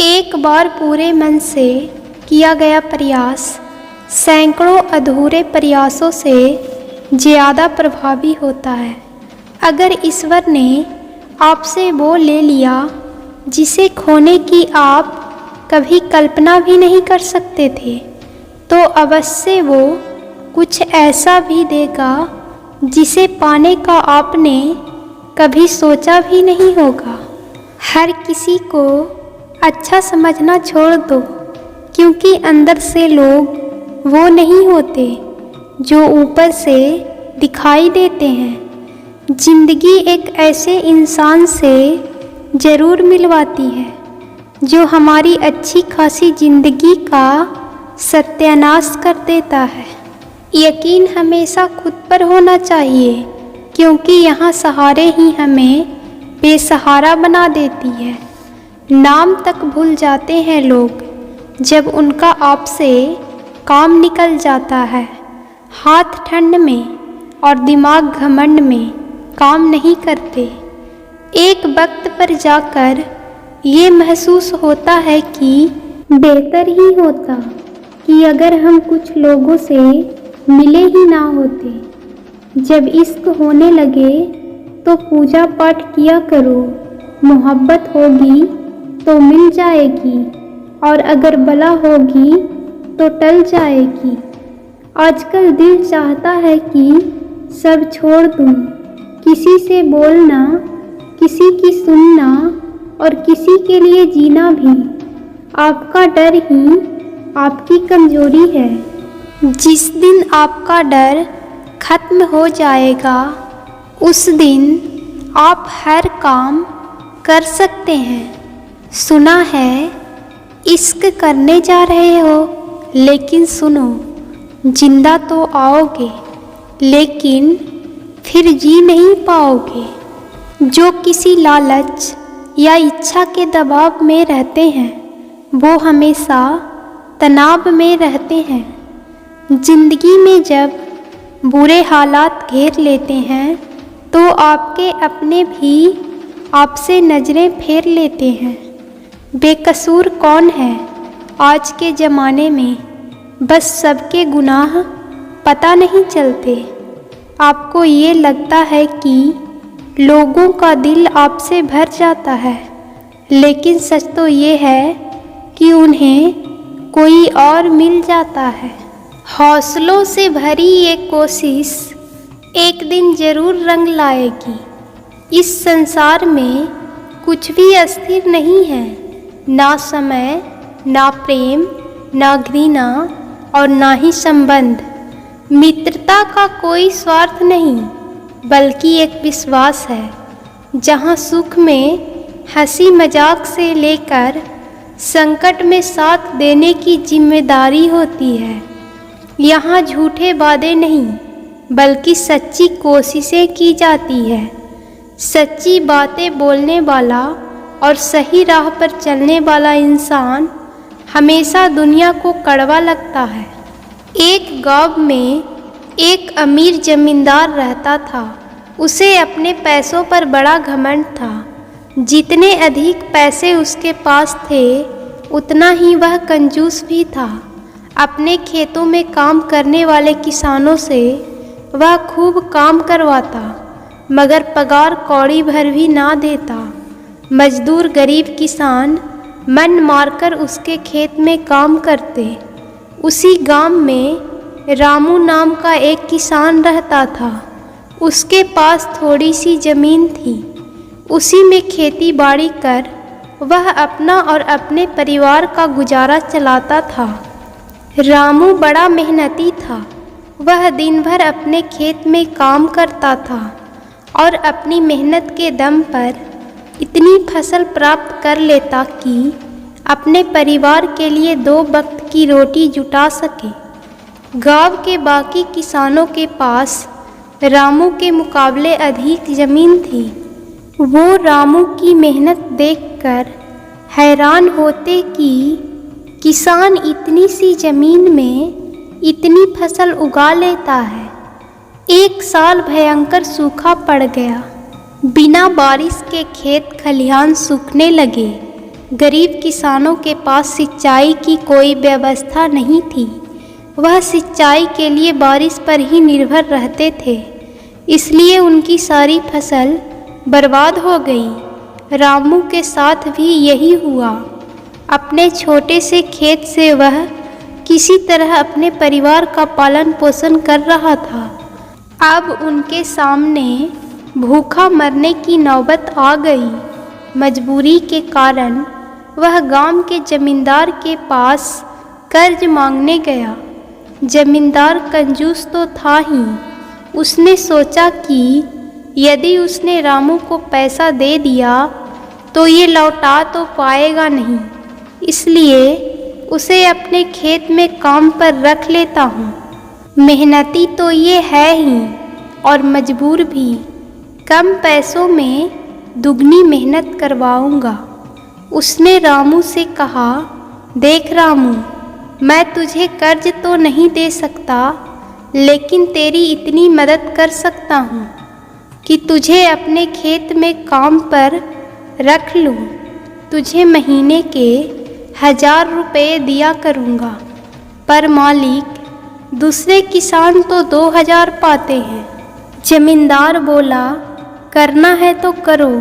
एक बार पूरे मन से किया गया प्रयास सैकड़ों अधूरे प्रयासों से ज़्यादा प्रभावी होता है। अगर ईश्वर ने आपसे वो ले लिया जिसे खोने की आप कभी कल्पना भी नहीं कर सकते थे, तो अवश्य वो कुछ ऐसा भी देगा जिसे पाने का आपने कभी सोचा भी नहीं होगा। हर किसी को अच्छा समझना छोड़ दो, क्योंकि अंदर से लोग वो नहीं होते जो ऊपर से दिखाई देते हैं। जिंदगी एक ऐसे इंसान से ज़रूर मिलवाती है जो हमारी अच्छी खासी जिंदगी का सत्यानाश कर देता है। यकीन हमेशा खुद पर होना चाहिए, क्योंकि यहाँ सहारे ही हमें बेसहारा बना देती है। नाम तक भूल जाते हैं लोग जब उनका आपसे काम निकल जाता है। हाथ ठंड में और दिमाग घमंड में काम नहीं करते। एक वक्त पर जाकर ये महसूस होता है कि बेहतर ही होता कि अगर हम कुछ लोगों से मिले ही ना होते। जब इश्क होने लगे तो पूजा पाठ किया करो, मोहब्बत होगी तो मिल जाएगी, और अगर बला होगी तो टल जाएगी। आजकल दिल चाहता है कि सब छोड़ दूं, किसी से बोलना, किसी की सुनना और किसी के लिए जीना भी। आपका डर ही आपकी कमजोरी है। जिस दिन आपका डर खत्म हो जाएगा उस दिन आप हर काम कर सकते हैं। सुना है इश्क करने जा रहे हो, लेकिन सुनो, जिंदा तो आओगे लेकिन फिर जी नहीं पाओगे। जो किसी लालच या इच्छा के दबाव में रहते हैं वो हमेशा तनाव में रहते हैं। जिंदगी में जब बुरे हालात घेर लेते हैं तो आपके अपने भी आपसे नज़रें फेर लेते हैं। बेकसूर कौन है आज के ज़माने में, बस सबके गुनाह पता नहीं चलते। आपको ये लगता है कि लोगों का दिल आपसे भर जाता है, लेकिन सच तो ये है कि उन्हें कोई और मिल जाता है। हौसलों से भरी ये कोशिश एक दिन ज़रूर रंग लाएगी। इस संसार में कुछ भी अस्थिर नहीं है, ना समय, ना प्रेम, ना घृणा और ना ही संबंध। मित्रता का कोई स्वार्थ नहीं, बल्कि एक विश्वास है जहाँ सुख में हंसी मजाक से लेकर संकट में साथ देने की जिम्मेदारी होती है। यहाँ झूठे वादे नहीं, बल्कि सच्ची कोशिशें की जाती है। सच्ची बातें बोलने वाला और सही राह पर चलने वाला इंसान हमेशा दुनिया को कड़वा लगता है। एक गांव में एक अमीर जमींदार रहता था। उसे अपने पैसों पर बड़ा घमंड था। जितने अधिक पैसे उसके पास थे उतना ही वह कंजूस भी था। अपने खेतों में काम करने वाले किसानों से वह खूब काम करवाता, मगर पगार कौड़ी भर भी ना देता। मजदूर गरीब किसान मन मारकर उसके खेत में काम करते। उसी गांव में रामू नाम का एक किसान रहता था। उसके पास थोड़ी सी ज़मीन थी। उसी में खेती बाड़ी कर वह अपना और अपने परिवार का गुजारा चलाता था। रामू बड़ा मेहनती था। वह दिन भर अपने खेत में काम करता था और अपनी मेहनत के दम पर इतनी फसल प्राप्त कर लेता कि अपने परिवार के लिए 2 वक्त की रोटी जुटा सके। गांव के बाकी किसानों के पास रामू के मुकाबले अधिक ज़मीन थी। वो रामू की मेहनत देखकर हैरान होते कि किसान इतनी सी ज़मीन में इतनी फसल उगा लेता है। एक साल भयंकर सूखा पड़ गया। बिना बारिश के खेत खलिहान सूखने लगे। गरीब किसानों के पास सिंचाई की कोई व्यवस्था नहीं थी। वह सिंचाई के लिए बारिश पर ही निर्भर रहते थे, इसलिए उनकी सारी फसल बर्बाद हो गई। रामू के साथ भी यही हुआ। अपने छोटे से खेत से वह किसी तरह अपने परिवार का पालन पोषण कर रहा था। अब उनके सामने भूखा मरने की नौबत आ गई। मजबूरी के कारण वह गांव के जमींदार के पास कर्ज मांगने गया। जमींदार कंजूस तो था ही। उसने सोचा कि यदि उसने रामू को पैसा दे दिया तो ये लौटा तो पाएगा नहीं, इसलिए उसे अपने खेत में काम पर रख लेता हूँ। मेहनती तो ये है ही और मजबूर भी। कम पैसों में दुगनी मेहनत करवाऊँगा। उसने रामू से कहा, देख रामू, मैं तुझे कर्ज तो नहीं दे सकता, लेकिन तेरी इतनी मदद कर सकता हूँ कि तुझे अपने खेत में काम पर रख लूँ। तुझे महीने के 1000 रुपये दिया करूँगा। पर मालिक, दूसरे किसान तो 2000 पाते हैं। जमींदार बोला, करना है तो करो,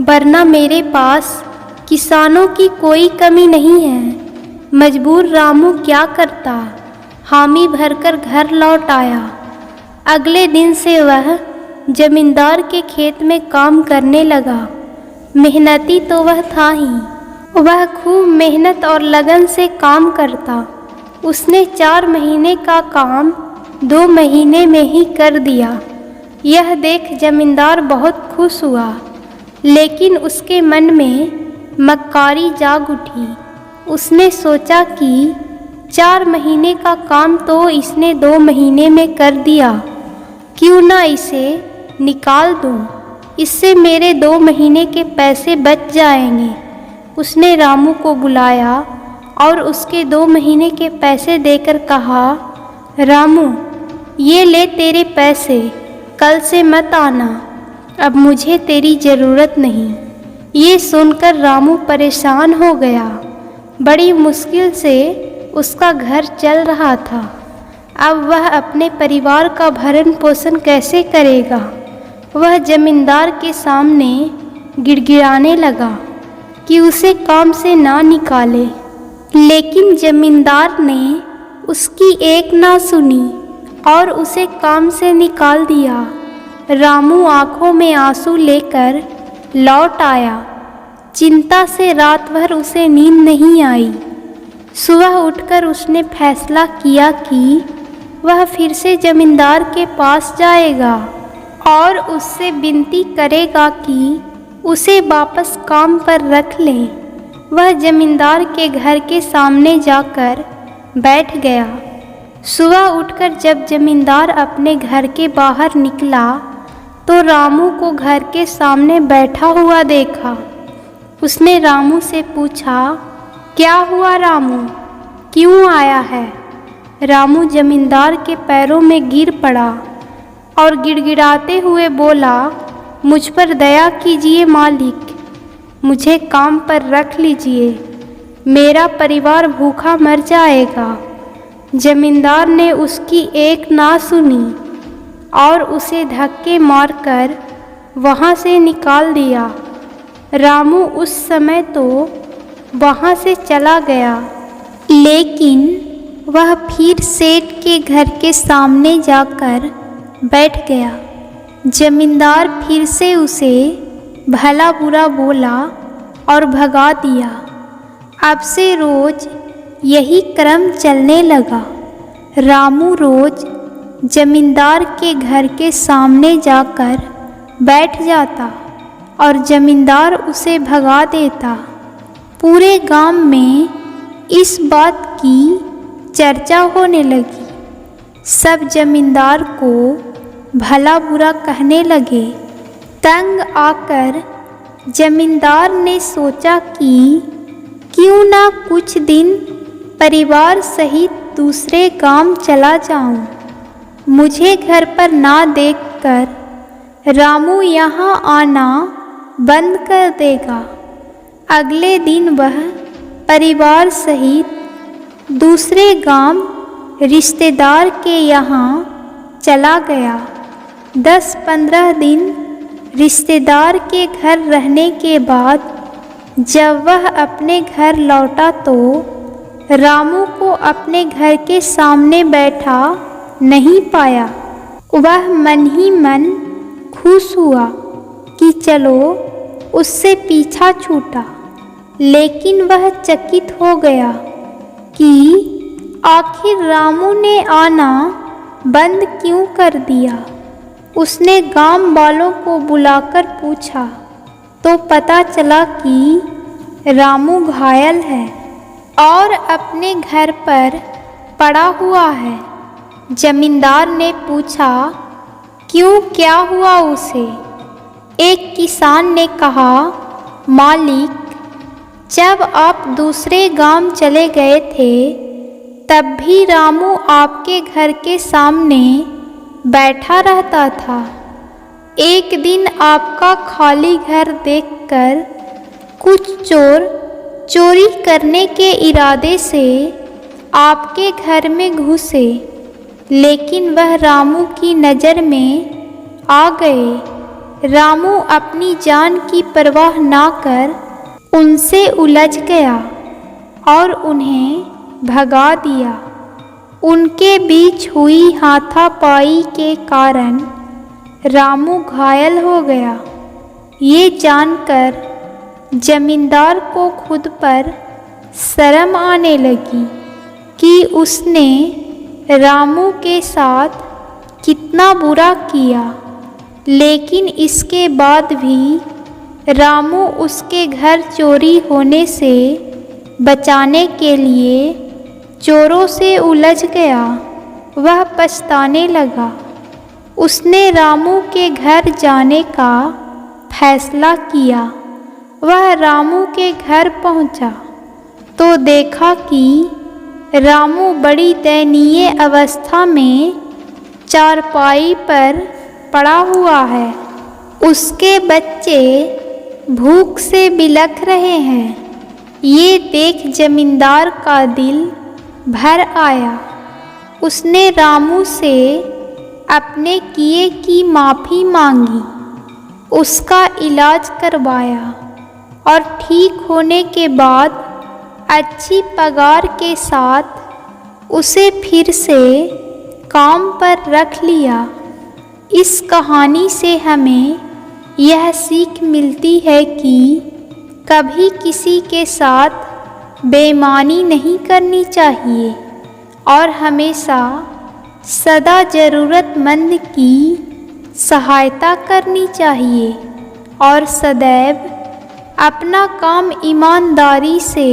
वरना मेरे पास किसानों की कोई कमी नहीं है। मजबूर रामू क्या करता, हामी भरकर घर लौट आया। अगले दिन से वह जमींदार के खेत में काम करने लगा। मेहनती तो वह था ही। वह खूब मेहनत और लगन से काम करता। उसने 4 महीने का काम 2 महीने में ही कर दिया। यह देख जमींदार बहुत खुश हुआ, लेकिन उसके मन में मक्कारी जाग उठी। उसने सोचा कि 4 महीने का काम तो इसने 2 महीने में कर दिया, क्यों ना इसे निकाल दूं, इससे मेरे 2 महीने के पैसे बच जाएंगे। उसने रामू को बुलाया और उसके 2 महीने के पैसे देकर कहा, रामू, ये ले तेरे पैसे, कल से मत आना, अब मुझे तेरी ज़रूरत नहीं। ये सुनकर रामू परेशान हो गया। बड़ी मुश्किल से उसका घर चल रहा था। अब वह अपने परिवार का भरण पोषण कैसे करेगा। वह जमींदार के सामने गिड़गिड़ाने लगा कि उसे काम से ना निकाले, लेकिन जमींदार ने उसकी एक ना सुनी और उसे काम से निकाल दिया। रामू आंखों में आंसू लेकर लौट आया। चिंता से रात भर उसे नींद नहीं आई। सुबह उठकर उसने फैसला किया कि वह फिर से जमींदार के पास जाएगा और उससे विनती करेगा कि उसे वापस काम पर रख लें। वह जमींदार के घर के सामने जाकर बैठ गया। सुबह उठकर जब जमींदार अपने घर के बाहर निकला तो रामू को घर के सामने बैठा हुआ देखा। उसने रामू से पूछा, क्या हुआ रामू, क्यों आया है? रामू जमींदार के पैरों में गिर पड़ा और गिड़गिड़ाते हुए बोला, मुझ पर दया कीजिए मालिक, मुझे काम पर रख लीजिए, मेरा परिवार भूखा मर जाएगा। जमींदार ने उसकी एक ना सुनी और उसे धक्के मारकर वहाँ से निकाल दिया। रामू उस समय तो वहाँ से चला गया, लेकिन वह फिर सेठ के घर के सामने जाकर बैठ गया। जमींदार फिर से उसे भला बुरा बोला और भगा दिया। अब से रोज यही क्रम चलने लगा। रामू रोज जमींदार के घर के सामने जाकर बैठ जाता और जमींदार उसे भगा देता। पूरे गांव में इस बात की चर्चा होने लगी। सब जमींदार को भला बुरा कहने लगे। तंग आकर जमींदार ने सोचा कि क्यों ना कुछ दिन परिवार सहित दूसरे गांव चला जाऊं। मुझे घर पर ना देखकर रामू यहाँ आना बंद कर देगा। अगले दिन वह परिवार सहित दूसरे गांव रिश्तेदार के यहाँ चला गया। 10-15 दिन रिश्तेदार के घर रहने के बाद जब वह अपने घर लौटा तो रामू को अपने घर के सामने बैठा नहीं पाया। वह मन ही मन खुश हुआ कि चलो उससे पीछा छूटा, लेकिन वह चकित हो गया कि आखिर रामू ने आना बंद क्यों कर दिया। उसने गांव वालों को बुलाकर पूछा तो पता चला कि रामू घायल है और अपने घर पर पड़ा हुआ है। जमींदार ने पूछा क्यों, क्या हुआ उसे। एक किसान ने कहा, मालिक, जब आप दूसरे गांव चले गए थे तब भी रामू आपके घर के सामने बैठा रहता था। एक दिन आपका खाली घर देखकर कुछ चोर चोरी करने के इरादे से आपके घर में घुसे, लेकिन वह रामू की नज़र में आ गए। रामू अपनी जान की परवाह ना कर उनसे उलझ गया और उन्हें भगा दिया। उनके बीच हुई हाथापाई के कारण रामू घायल हो गया। ये जानकर जमींदार को खुद पर शर्म आने लगी कि उसने रामू के साथ कितना बुरा किया, लेकिन इसके बाद भी रामू उसके घर चोरी होने से बचाने के लिए चोरों से उलझ गया। वह पछताने लगा। उसने रामू के घर जाने का फैसला किया। वह रामू के घर पहुंचा तो देखा कि रामू बड़ी दयनीय अवस्था में चारपाई पर पड़ा हुआ है। उसके बच्चे भूख से बिलख रहे हैं। ये देख जमींदार का दिल भर आया। उसने रामू से अपने किए की माफ़ी मांगी, उसका इलाज करवाया और ठीक होने के बाद अच्छी पगार के साथ उसे फिर से काम पर रख लिया। इस कहानी से हमें यह सीख मिलती है कि कभी किसी के साथ बेईमानी नहीं करनी चाहिए और हमेशा सदा ज़रूरतमंद की सहायता करनी चाहिए और सदैव अपना काम ईमानदारी से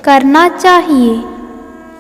करना चाहिए।